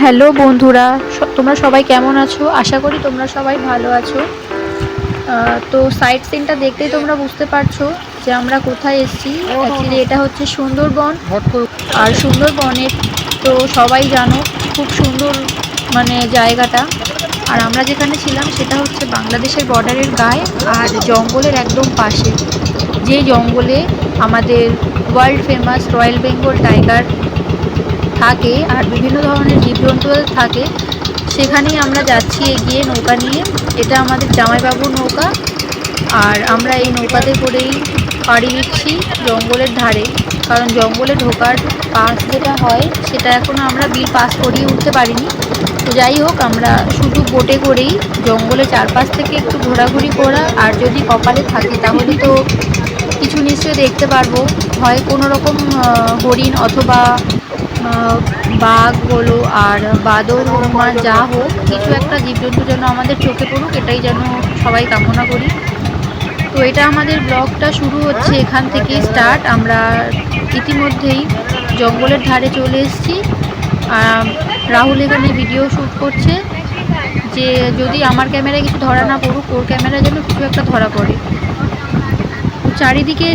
Hello বন্ধুরা, তোমরা সবাই কেমন আছো? আশা করি তোমরা সবাই ভালো আছো। তো সাইট সিনটা দেখতেই তোমরা বুঝতে পারছো যে আমরা কোথায় এসেছি। অ্যাকচুয়ালি এটা হচ্ছে সুন্দরবন। আর সুন্দরবনের তো সবাই জানো খুব সুন্দর মানে জায়গাটা। আর আমরা যেখানে ছিলাম সেটা হচ্ছে বাংলাদেশের বর্ডারের গায়ে আর জঙ্গলের একদম পাশে, যে জঙ্গলে আমাদের world famous royal Bengal tiger থাকে আর বিভিন্ন ধরনের জীবজন্তু থাকে। সেখানেই আমরা যাচ্ছি এগিয়ে নৌকা নিয়ে। এটা আমাদের জামাইবাবুর নৌকা। আর আমরা এই নৌকাতে করেই পাড়ি দিচ্ছি জঙ্গলের ধারে, কারণ জঙ্গলে ঢোকার পাস যেটা হয় সেটা এখনও আমরা বিল পাস করিয়ে উঠতে পারিনি। তো যাই হোক, আমরা শুধু বোটে করেই জঙ্গলে চারপাশ থেকে একটু ঘোরাঘুরি করা, আর যদি কপালে থাকে তাহলে তো কিছু নিশ্চয়ই দেখতে পারবো। হয় কোনো রকম হরিণ অথবা বাঘ বলো আর বাদর হনুমান যা হোক, কিছু একটা জীবজন্তু যেন আমাদের চোখে পড়ুক, এটাই যেন সবাই কামনা করি। তো এটা আমাদের ব্লগটা শুরু হচ্ছে এখান থেকে স্টার্ট। আমরা ইতিমধ্যেই জঙ্গলের ধারে চলে এসেছি। রাহুল এখানে ভিডিও শ্যুট করছে যে যদি আমার ক্যামেরায় কিছু ধরা না পড়ুক, ওর ক্যামেরা যেন কিছু একটা ধরা পড়ে। চারিদিকে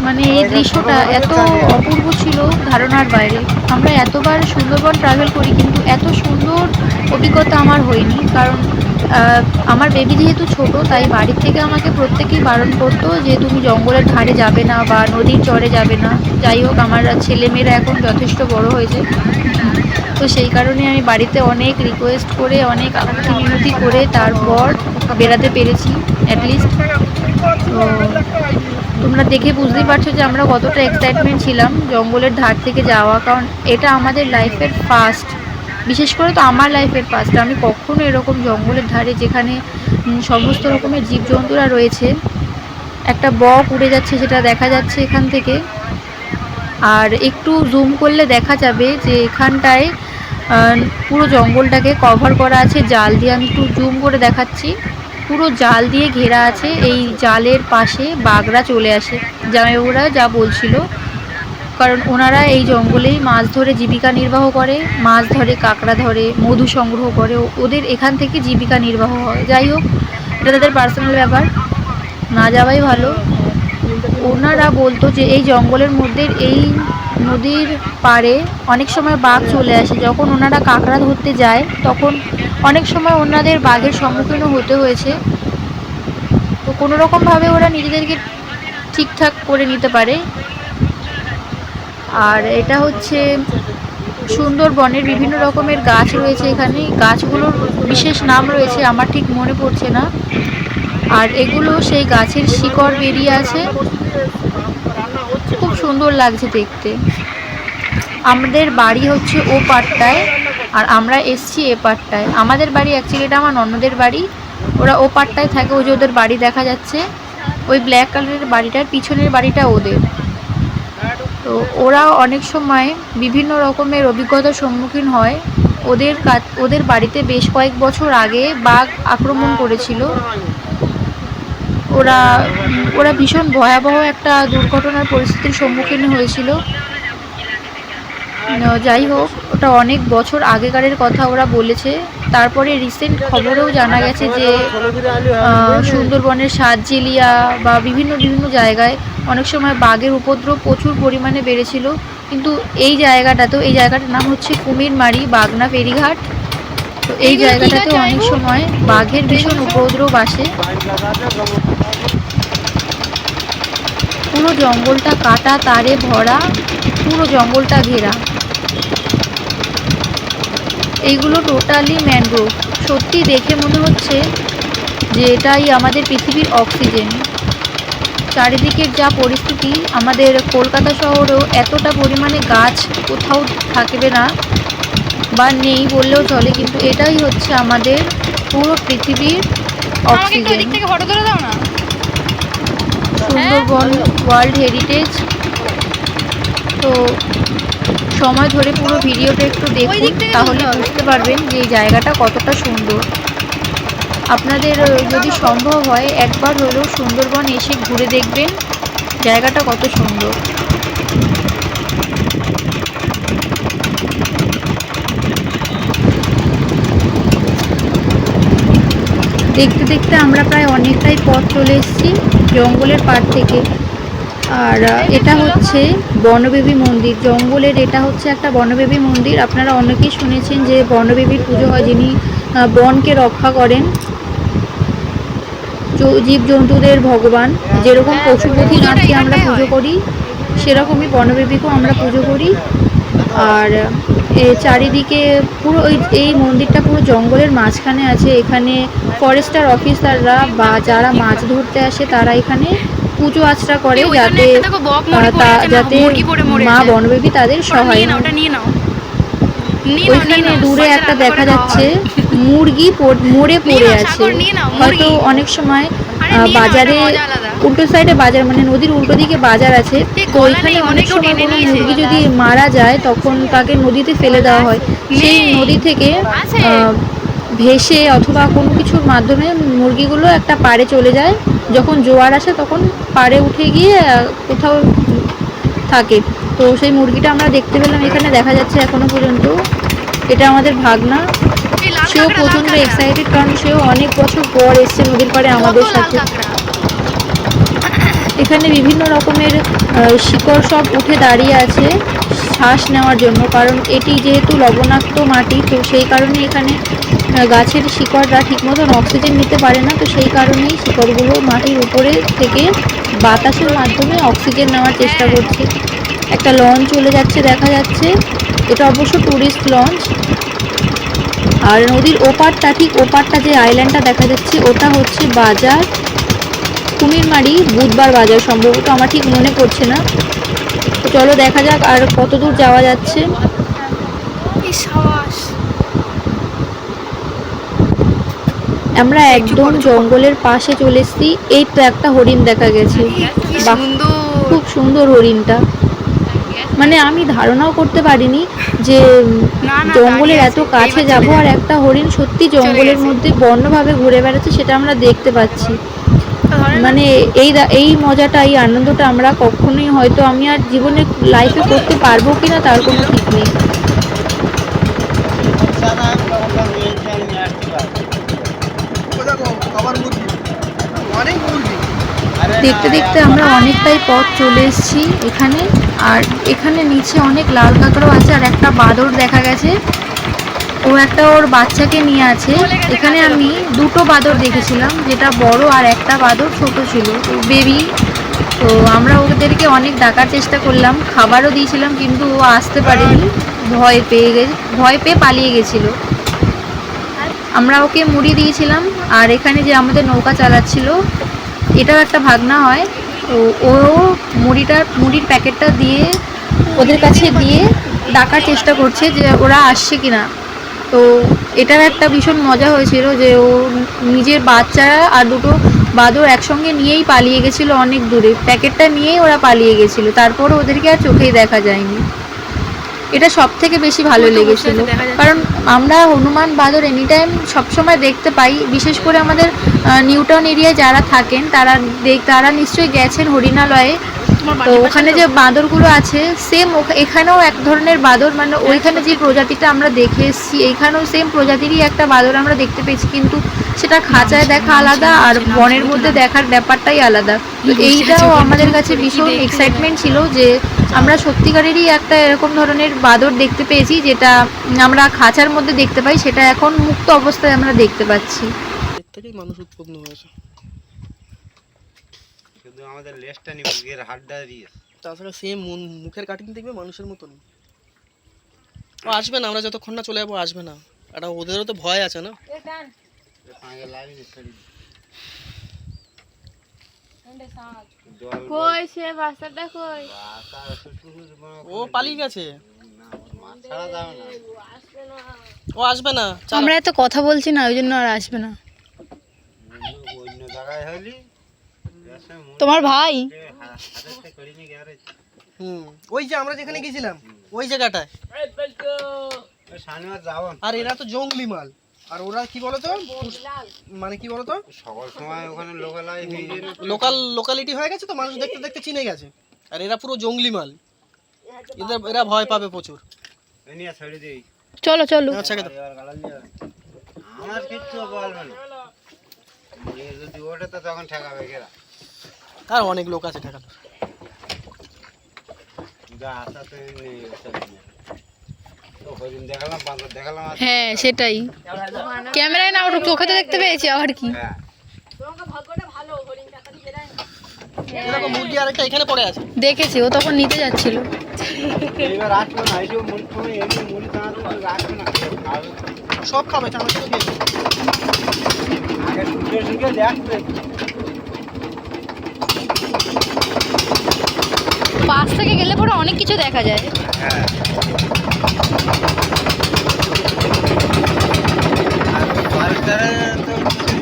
মানে এই দৃশ্যটা এত অপূর্ব ছিল, ধারণার বাইরে। আমরা এতবার সুন্দরবন ট্রাভেল করি কিন্তু এত সুন্দর অভিজ্ঞতা আমার হয়নি, কারণ আমার বেবি যেহেতু ছোট, তাই বাড়ির থেকে আমাকে প্রত্যেকেই বারণ করতো যে তুমি জঙ্গলের ধারে যাবে না বা নদীর চরে যাবে না। যাই হোক, আমার ছেলেমেয়েরা এখন যথেষ্ট বড় হয়েছে, তো সেই কারণে আমি বাড়িতে অনেক রিকোয়েস্ট করে অনেক আকুতি মিনতি করে তারপর বেড়াতে পেরেছি অ্যাটলিস্ট। তো তোমরা দেখে বুঝতেই পারছো যে আমরা কতটা এক্সাইটমেন্ট ছিলাম জঙ্গলের ধার থেকে যাওয়া, কারণ এটা আমাদের লাইফের ফার্স্ট। বিশেষ করে তো আমার লাইফের ফার্স্ট। আমি কখনো এরকম জঙ্গলের ধারে, যেখানে সমস্ত রকমের জীবজন্তুরা রয়েছে, একটা বক উড়ে যাচ্ছে সেটা দেখা যাচ্ছে এখান থেকে। আর একটু জুম করলে দেখা যাবে যে এখানটায় পুরো জঙ্গলটাকে কভার করা আছে জাল দিয়ে। আমি একটু জুম করে দেখাচ্ছি, পুরো জাল দিয়ে ঘেরা আছে। এই জালের পাশে বাঘরা চলে আসে, জামাইবাবুরা যা বলছিল, কারণ ওনারা এই জঙ্গলেই মাছ ধরে জীবিকা নির্বাহ করে। মাছ ধরে, কাঁকড়া ধরে, মধু সংগ্রহ করে, ওদের এখান থেকে জীবিকা নির্বাহ হয়। যাই হোক, এটা তাদের পার্সোনাল ব্যাপার, না যাওয়াই ভালো। ওনারা বলতো যে এই জঙ্গলের মধ্যে, এই নদীর পাড়ে অনেক সময় বাঘ চলে আসে। যখন ওনারা কাঁকড়া ধরতে যায় তখন অনেক সময় ওনাদের বাঘের সম্মুখীনও হতে হয়েছে। তো কোনো রকমভাবে ওরা নিজেদেরকে ঠিকঠাক করে নিতে পারে। আর এটা হচ্ছে সুন্দরবনের বিভিন্ন রকমের গাছ রয়েছে এখানে। গাছগুলোর বিশেষ নাম রয়েছে, আমার ঠিক মনে পড়ছে না। আর এগুলো সেই গাছের শিকড় বেরিয়ে আছে, খুব সুন্দর লাগছে দেখতে। আমাদের বাড়ি হচ্ছে ও পাটটায় আর আমরা এসছি এ পাটটায়। আমাদের বাড়ি অ্যাকচুয়ালি এটা আমার ননদের বাড়ি, ওরা ও পাটটায় থাকে। ওই যে ওদের বাড়ি দেখা যাচ্ছে, ওই ব্ল্যাক কালারের বাড়িটার পিছনের বাড়িটা ওদের। তো ওরা অনেক সময় বিভিন্ন রকমের অভিজ্ঞতার সম্মুখীন হয়। ওদের বাড়িতে বেশ কয়েক বছর আগে বাঘ আক্রমণ করেছিল। ওরা ওরা ভীষণ ভয়াবহ একটা দুর্ঘটনার পরিস্থিতির সম্মুখীন হয়েছিল। যাই হোক, ওটা অনেক বছর আগেকারের কথা ওরা বলেছে। তারপরে রিসেন্ট খবরেও জানা গেছে যে সুন্দরবনের সাতজেলিয়া বা বিভিন্ন বিভিন্ন জায়গায় অনেক সময় বাঘের উপদ্রব প্রচুর পরিমাণে বেড়েছিল। কিন্তু এই জায়গাটার নাম হচ্ছে কুমিরমারি বাগনা ফেরিঘাট। তো এই জায়গাটাতে অনেক সময় বাঘের ভীষণ উপদ্রব আসে। পুরো জঙ্গলটা কাটা তারে ভরা, পুরো জঙ্গলটা ঘেরা। এইগুলো টোটালি ম্যানগ্রোভ। সত্যি দেখে মনে হচ্ছে যে এটাই আমাদের পৃথিবীর অক্সিজেন। চারিদিকের যা পরিস্থিতি, আমাদের কলকাতা শহরেও এতটা পরিমাণে গাছ কোথাও থাকবে না বা নেই বললেও চলে, কিন্তু এটাই হচ্ছে আমাদের পুরো পৃথিবীর অক্সিজেন। Sundarban world heritage. তো সময় ধরে পুরো ভিডিওটা একটু দেখুন, তাহলে বুঝতে পারবেন যে এই জায়গাটা কতটা সুন্দর। আপনাদের যদি সম্ভব হয় একবার হলেও সুন্দরবন এসে ঘুরে দেখবেন জায়গাটা কত সুন্দর। দেখতে দেখতে আমরা প্রায় অনেকটাই পথ চলে এসেছি জঙ্গলের পাড় থেকে। আর এটা হচ্ছে বনবেবী মন্দির, জঙ্গলের এটা হচ্ছে একটা বনবেবী মন্দির। আপনারা অনেকেই শুনেছেন যে বনবেবীর পুজো হয়, যিনি বনকে রক্ষা করেন, জীবজন্তুদের ভগবান। যেরকম পশুপতিনাথকে আমরা পুজো করি, সেরকমই বনবেবীকেও আমরা পুজো করি। আর চারিদিকে পুরো এই মন্দিরটা পুরো জঙ্গলের মাঝখানে আছে। এখানে ফরেস্টার অফিসাররা বা যারা মাছ ধরতে আসে তারা এখানে পুজো আচরা করে, যাতে মা বনবেবী তাদের সহায়। ওইখানে দূরে একটা দেখা যাচ্ছে মুরগি মরে পড়ে আছে। হয়তো অনেক সময় বাজারে উল্টো সাইডে বাজার, মানে নদীর উল্টো দিকে বাজার আছে, তো ওইখানে অনেক সময় কোনো মুরগি যদি মারা যায় তখন তাকে নদীতে ফেলে দেওয়া হয়। সেই নদী থেকে ভেসে অথবা কোনো কিছুর মাধ্যমে মুরগিগুলো একটা পাড়ে চলে যায়। যখন জোয়ার আসে তখন পাড়ে উঠে গিয়ে কোথাও থাকে। তো সেই মুরগিটা আমরা দেখতে পেলাম, এখানে দেখা যাচ্ছে এখনো পর্যন্ত। এটা আমাদের ভাগনা, সেও প্রচণ্ড এক্সাইটেড, কারণ সেও অনেক বছর পর এসছে নদীর পাড়ে আমাদের সাথে। এখানে বিভিন্ন রকমের শিকড় সব উঠে দাঁড়িয়ে আছে শ্বাস নেওয়ার জন্য, কারণ এটি যেহেতু লবণাক্ত মাটি, তো সেই কারণে এখানে গাছের শিকড়রা ঠিক মতন অক্সিজেন নিতে পারে না। তো সেই কারণেই শিকড়গুলো মাটির উপরে থেকে বাতাসের মাধ্যমে অক্সিজেন নেওয়ার চেষ্টা করছে। একটা লঞ্চ চলে যাচ্ছে দেখা যাচ্ছে, এটা অবশ্য ট্যুরিস্ট লঞ্চ। আর নদীর ওপারটা, ঠিক ওপারটা যে আইল্যান্ডটা দেখা যাচ্ছে ওটা হচ্ছে বাজার, কুমিরমারি বুধবার বাজার সম্ভবত, আমার ঠিক মনে পড়ছে না। তো চলো দেখা যাক আর কত দূর যাওয়া যাচ্ছে। আমরা একদম জঙ্গলের পাশে চলে এসেছি। এই তো একটা হরিণ দেখা গেছে, বাহ খুব সুন্দর হরিণটা। মানে আমি ধারণাও করতে পারিনি যে জঙ্গলের এত কাছে যাব আর একটা হরিণ সত্যি জঙ্গলের মধ্যে বন্যভাবে ঘুরে বেড়াচ্ছে, সেটা আমরা দেখতে পাচ্ছি। মানে এই মজাটা, এই আনন্দটা আমরা কখনোই, হয়তো আমি আর জীবনে লাইফে করতে পারবো কিনা তার কোনো ঠিক নেই। দেখতে দেখতে আমরা অনেকটাই পথ চলে এসেছি এখানে। আর এখানে নিচে অনেক লাল কাঁকড়াও আছে, আর একটা বাঁদর দেখা গেছে, ও একটা ওর বাচ্চাকে নিয়ে আছে। এখানে আমি দুটো বাঁদর দেখেছিলাম, যেটা বড় আর একটা বাঁদর ছোট ছিল, তো বেবি। তো আমরা ওদেরকে অনেক ডাকার চেষ্টা করলাম, খাবারও দিয়েছিলাম, কিন্তু ও আসতে পারেনি, ভয় পেয়ে পালিয়ে গেছিলো। আমরা ওকে মুড়ি দিয়েছিলাম। আর এখানে যে আমাদের নৌকা চালাচ্ছিল, এটাও একটা ভাগনা হয়, তো ও মুড়ির প্যাকেটটা দিয়ে ওদের কাছে দিয়ে ডাকার চেষ্টা করছে যে ওরা আসছে কিনা। তো এটার একটা ভীষণ মজা হয়েছিল যে ও নিজের বাচ্চারা আর দুটো বাঁদর একসঙ্গে নিয়েই পালিয়ে গেছিলো অনেক দূরে, প্যাকেটটা নিয়েই ওরা পালিয়ে গেছিলো, তারপরও ওদেরকে আর চোখেই দেখা যায়নি। এটা সব থেকে বেশি ভালো লেগেছিল, কারণ আমরা হনুমান বাঁদর এনি টাইম সবসময় দেখতে পাই। বিশেষ করে আমাদের নিউটাউন এরিয়ায় যারা থাকেন তারা নিশ্চয়ই গেছেন হরিণালয়ে। তো ওখানে যে বাঁদরগুলো আছে সেম এখানেও এক ধরনের বাঁদর, মানে ওইখানে যে প্রজাতিটা আমরা দেখে এসেছি এইখানেও সেম প্রজাতিরই একটা বাঁদর আমরা দেখতে পেয়েছি, কিন্তু সেটা খাঁচায় দেখা আলাদা আর বনের মধ্যে দেখার ব্যাপারটাই আলাদা। তো এইটাও আমাদের কাছে ভীষণ এক্সাইটমেন্ট ছিল যে আমরা সত্যিকারেরই একটা এরকম ধরনের বাঁদর দেখতে পেয়েছি, যেটা আমরা খাঁচার মধ্যে দেখতে পাই, সেটা এখন মুক্ত অবস্থায় আমরা দেখতে পাচ্ছি। এর থেকেই মানুষ উৎপন্ন হয়েছে, শুধু আমাদের লেজটা নি, মুরগির হাড়টা দিয়ে। তাছাড়া সেম মুখের কাটিং দেখবে মানুষের মতন। ও আসবে না, আমরা যতক্ষণ না চলে যাবো আসবে না। এটা ওদেরও তো ভয় আছে না। ও পালিয়ে গেছে, ও আসবে না। আমরা এত কথা বলছি না, ওই জন্য আর আসবে না। তোমার ভাই ওই যে আমরা যেখানে গেছিলাম ওই জায়গাটায়। আর এরা তো জঙ্গলি মাল, আর ওরা কি বলতো, মানে কি বলতো সকাল সময় ওখানে লোকালিটি হয়ে গেছে, তো মানুষ দেখতে দেখতে চিনে গেছে। আর এরা পুরো জঙ্গলি মাল, এরা ভয় পাবে প্রচুর। চলো চলো, আচ্ছা আমার কিচ্ছু বলবে না। নিয়ে যদি ওঠে তো তখন ঠেকাবে কেরা? আর অনেক লোক আছে ঠেকানো। যা আসা তো নেই ওসব নিয়ে। তো হরিণ দেখালাম, বান্দর দেখালাম, আর হ্যাঁ সেটাই, ক্যামেরায় না ওটা চোখে তো দেখতে পেয়েছি, আবার কি। হ্যাঁ এরকম মুরগি আরেকটা এখানে পড়ে আছে। দেখেছি, ও তখন নিতে যাচ্ছিল। এইবার আসবে না, এইসব মুড়ি সময় এমনি মুড়ি টানা রাখবে না, খাবে। সব খাবে, চানা চুলো খেয়ে। আগে শুকিয়ে শুকিয়ে দেখবে। পাশ থেকে গেলে পরে অনেক কিছু দেখা যায়। হ্যাঁ আর ফরেস্টারে তো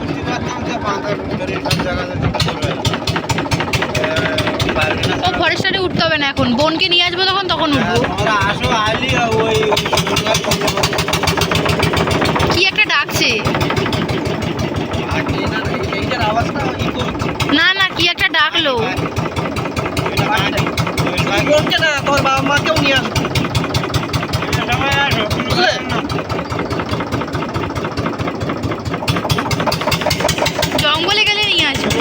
বুঝতে পারতাম যে বাঁদর হরিণ সব জায়গাতে চলে আসবে। পারবে না। ও ফরেস্টারে উঠতে হবে না এখন, বোনকে নিয়ে আসবো তখন উঠবো। তোমরা আসো, আলি ওই শনিবার করতে পারবে। কি একটা ডাকছে, আর এইটার আওয়াজটা ইকো হচ্ছে। না না কি একটা ডাকলো। বোনকে না, তোর বাবা মাকেও নিয়ে আসবে। বুঝলে? জঙ্গলে গেলে নিয়ে আসবো।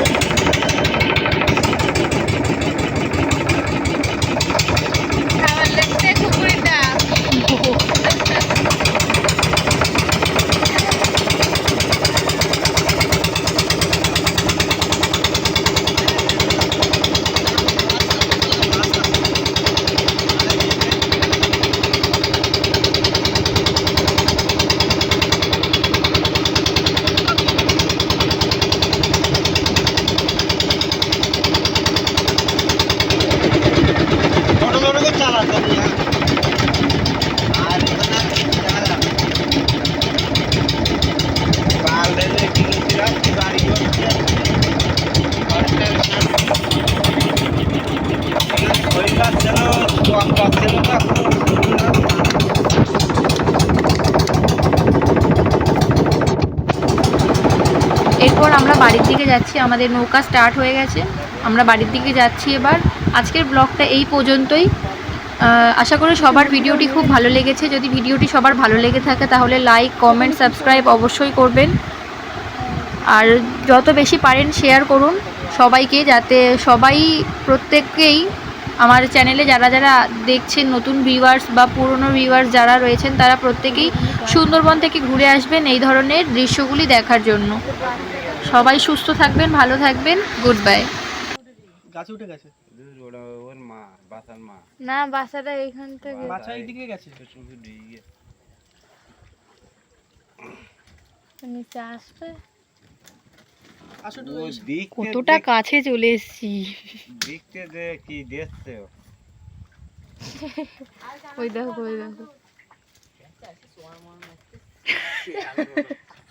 ছোট ছোট করে চালাতে হবে, হ্যাঁ। আর এখানে দেখা যাবে। পাল ঢেলে কিলোতে রাখছি, বাড়ি করছে। ফরেস্টারের সামনে। এখানে খড়ি গাছ ছিল, টক গাছ ছিল, তা খুব সুন্দর। এরপর আমরা বাড়ির দিকে যাচ্ছি, আমাদের নৌকা স্টার্ট হয়ে গেছে, আমরা বাড়ির দিকে যাচ্ছি এবার। আজকের ব্লগটা এই পর্যন্তই। আশা করি সবার ভিডিওটি খুব ভালো লেগেছে। যদি ভিডিওটি সবার ভালো লেগে থাকে তাহলে লাইক, কমেন্ট, সাবস্ক্রাইব অবশ্যই করবেন। আর যত বেশি পারেন শেয়ার করুন সবাইকে, যাতে সবাই প্রত্যেককেই আমার চ্যানেলে যারা যারা দেখছেন, নতুন ভিউয়ার্স বা পুরনো ভিউয়ার্স যারা রয়েছেন, তারা প্রত্যেকেই সুন্দরবন থেকে ঘুরে আসবেন এই ধরনের দৃশ্যগুলি দেখার জন্য। সবাই সুস্থ থাকবেন, ভালো থাকবেন, গুড বাই। গাছে উঠে গেছে। দূর ওরা ওর মা, বাসার মা। না, বাসাটা এইখান থেকে বাচ্চা এইদিকে গেছে। শুধু ঢুকে নিচে আসবে। আসলে ও দেখতে কতটা কাছে চলে এসেছি। দেখতে যে কি দেখছে ও। ওই দেখো, ওই দেখো।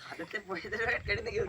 হাতেতে পয়সা কেটে দেখে